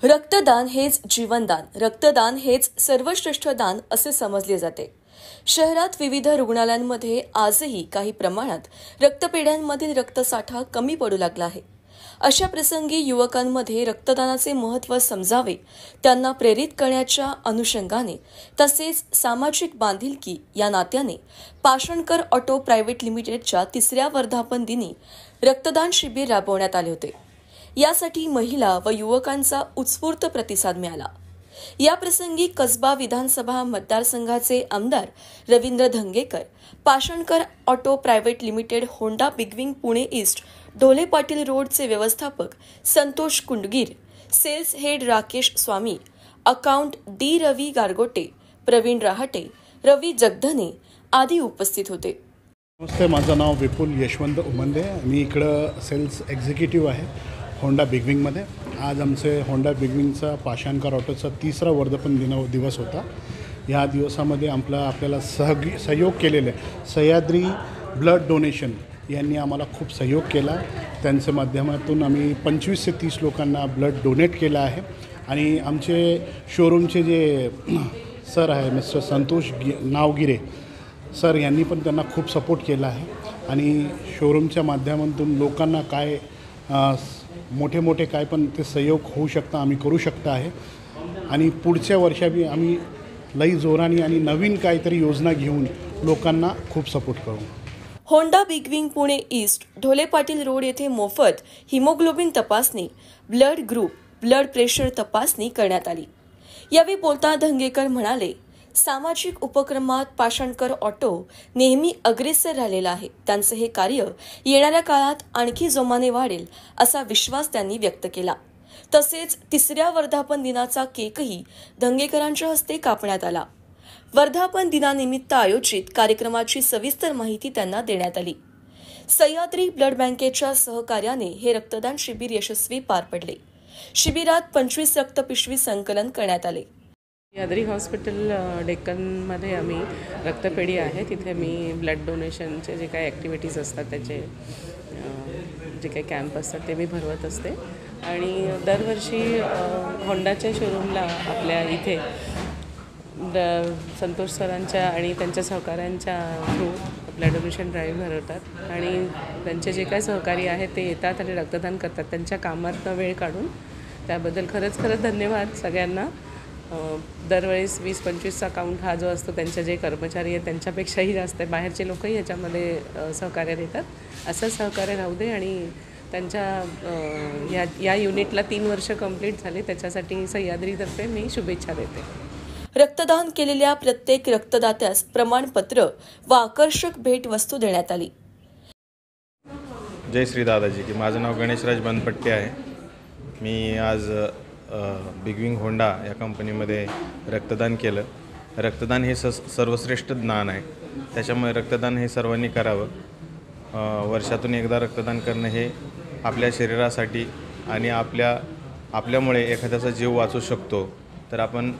रक्तदान हेच जीवनदान, रक्तदान हेच सर्वश्रेष्ठ दान असे समजले जाते। शहरात विविध रुग्णालयांमध्ये आजही काही प्रमाणात रक्तपेढ्यांमधील रक्तसाठा कमी पडू लागला आहे। अशा प्रसंगी युवकांमध्ये रक्तदानाचे महत्त्व समजावे, त्यांना प्रेरित करण्याच्या अनुषंगाने तसेच सामाजिक बांधिलकी या नात्याने पाषाणकर ऑटो प्रायव्हेट लिमिटेडच्या 3ऱ्या वर्धापन दिनी रक्तदान शिबिर राबवण्यात आले होते। यासाठी महिला व युवकांचा उत्स्फूर्त प्रतिसाद मिळाला। या प्रसंगी कसबा विधानसभा मतदारसंघाचे आमदार Ravindra Dhangekar, Pashankar auto private limited Honda Bigwing Pune east Dhole Patil रोडचे व्यवस्थापक Santosh Kundgir, sales head Rakesh Swami, account D Ravi Gargote, Pravin Rahate, Ravi Jagdhane आदी उपस्थित होते। नमस्ते, माझं नाव विपुल यशवंत उमंदे, मी इकडं सेल्स एक्झिक्युटिव्ह आहे होंडा बिगविंगमध्ये। आज आमचे होंडा बिगविंगचा पाषाणकर ऑटोचा 3रा वर्धापन दिवस होता। या दिवसामध्ये आपल्याला सहयोग केलेले सह्याद्री ब्लड डोनेशन यांनी आम्हाला खूप सहयोग केला। त्यांच्या माध्यमातून आम्ही 25 ते 30 लोकांना ब्लड डोनेट केलं आहे। आणि आमचे शोरूमचे जे सर आहे मिस्टर संतोष नावगिरे सर यांनी पण त्यांना खूप सपोर्ट केला आहे। आणि शोरूमच्या माध्यमातून लोकांना काय मोठे काय पण ते सहयोग होऊ शकता, आम्ही करू शकता आहे। आणि पुढच्या वर्षाबी आम्ही लई जोराने आणि नवीन काहीतरी योजना घेऊन लोकांना खूप सपोर्ट करू। Honda Bigwing Pune east Dhole Patil road येथे मोफत हिमोग्लोबिन तपासणी, ब्लड ग्रुप, ब्लड प्रेशर तपासणी करण्यात आली। यावेळी बोलताना धंगेकर म्हणाले, सामाजिक उपक्रमात पाषाणकर ऑटो नेहमी अग्रेसर राहिलेला आहे। त्यांचे हे कार्य येणाऱ्या काळात आणखी जोमाने वाढेल असा विश्वास त्यांनी व्यक्त केला। तसेच 3ऱ्या वर्धापन दिनाचा केकही धंगेकरांच्या हस्ते कापण्यात आला। वर्धापन दिनानिमित्त आयोजित कार्यक्रमाची सविस्तर माहिती त्यांना देण्यात आली। सह्याद्री ब्लड बँकेच्या सहकार्याने हे रक्तदान शिबिर यशस्वी पार पडले। शिबिरात 25 रक्तपिशवी संकलन करण्यात आले। सह्याद्री हॉस्पिटल डेक्कनमध्ये आम्ही रक्तपेढी आहे, तिथे मी ब्लड डोनेशनचे जे काही ॲक्टिव्हिटीज असतात त्याचे जे काही कॅम्प असतात ते मी भरवत असते। आणि दरवर्षी होंडाच्या शोरूमला आपल्या इथे संतोष सरांच्या आणि त्यांच्या सहकाऱ्यांच्या थ्रू ब्लड डोनेशन ड्राईव्ह भरवतात। आणि त्यांचे जे काही सहकारी आहेत ते येतात आणि रक्तदान करतात त्यांच्या कामातनं वेळ काढून। त्याबद्दल खरंच धन्यवाद सगळ्यांना। दरवेळेस 20-25चा काउंट हा जो असतो त्यांचे जे कर्मचारी आहेत त्यांच्यापेक्षाही जास्त आहे, बाहेरचे लोकही याच्यामध्ये सहकार्य देतात। असं सहकार्य राहू दे। आणि त्यांच्या या युनिटला 3 वर्ष कंप्लीट झाली, त्याच्यासाठी सह्याद्रीतर्फे मी शुभेच्छा देते। रक्तदान केलेल्या प्रत्येक रक्तदात्यास प्रमाणपत्र व आकर्षक भेटवस्तू देण्यात आली। जय श्री दादाजी की माझं नाव गणेशराज बनपट्टे आहे। मी आज बिगविंग होंडा या कंपनीमध्ये रक्तदान केलं। रक्तदान हे सर्वश्रेष्ठ दान आहे, त्याच्यामुळे रक्तदान हे सर्वांनी करावं। वर्षातून एकदा रक्तदान करणं हे आपल्या शरीरासाठी आणि आपल्यामुळे एखाद्याचा जीव वाचू शकतो, तर आपण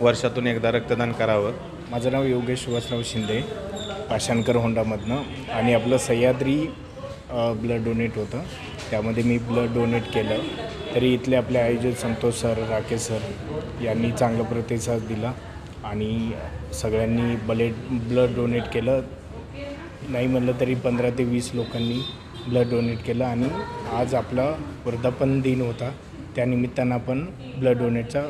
वर्षातून एकदा रक्तदान करावं। माझं नाव योगेश सुभाषराव शिंदे, पाषाणकर होंडामधनं। आणि आपलं सह्याद्री ब्लड डोनेट होतं, त्यामध्ये मी ब्लड डोनेट केलं। तरी इथले आपले आयोजक संतोष सर, राकेश सर यांनी चांगला प्रतिसाद दिला आणि सगळ्यांनी ब्लड डोनेट केलं। नाही म्हणलं तरी 15 ते 20 लोकांनी ब्लड डोनेट केलं। आणि आज आपला वर्धापन दिन होता, त्यानिमित्तानं आपण ब्लड डोनेटचा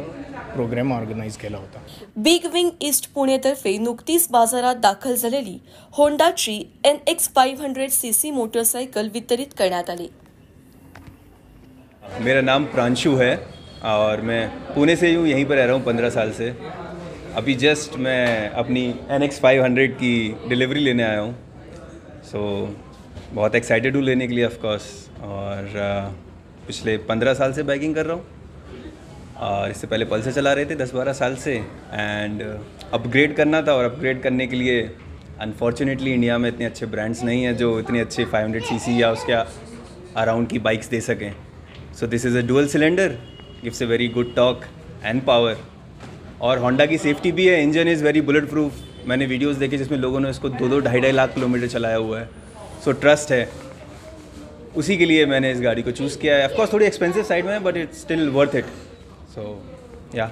प्रोग्राम ऑर्गनाईज केला होता। बिगविंग ईस्ट पुणेतर्फे नुकतीच बाजारात दाखल झालेली होंडाची NX 500cc मोटरसाइकिल वितरित करण्यात आली। मेरा नाम प्रांशु है और मैं पुणे से हूँ, यहीं पर रह रहा हूँ 15 साल से। अभी जस्ट मैं अपनी NX 500 की डिलीवरी लेने आया हूँ। सो बहुत एक्साइटेड हूँ लेने के लिए ऑफ कोर्स। और पिछले 15 साल से बाइकिंग कर रहा हूँ और इससे पहले पल्सर चला रहे थे 10-12 साल से। एंड अपग्रेड करना था और अपग्रेड करने के लिए अनफॉर्चुनेटली इंडिया में इतने अच्छे ब्रांड्स नहीं हैं जो इतनी अच्छे 500cc या उसके अराउंड की बाइक्स दे सकें। So this is a dual cylinder, gives a very good torque end power. और होंडा की सेफ्टी भी है, engine is very bullet proof. Maine videos देखे जिसमें लोगों ने इसको 2-2, 2.5 लाख किलोमीटर चलाया हुआ है। सो ट्रस्ट है, उसी के लिए मैंने इस गाड़ी को चूज़ किया है। ऑफकोर्स थोड़ी एक्सपेंसिव साइड में है, but it's still worth it. So या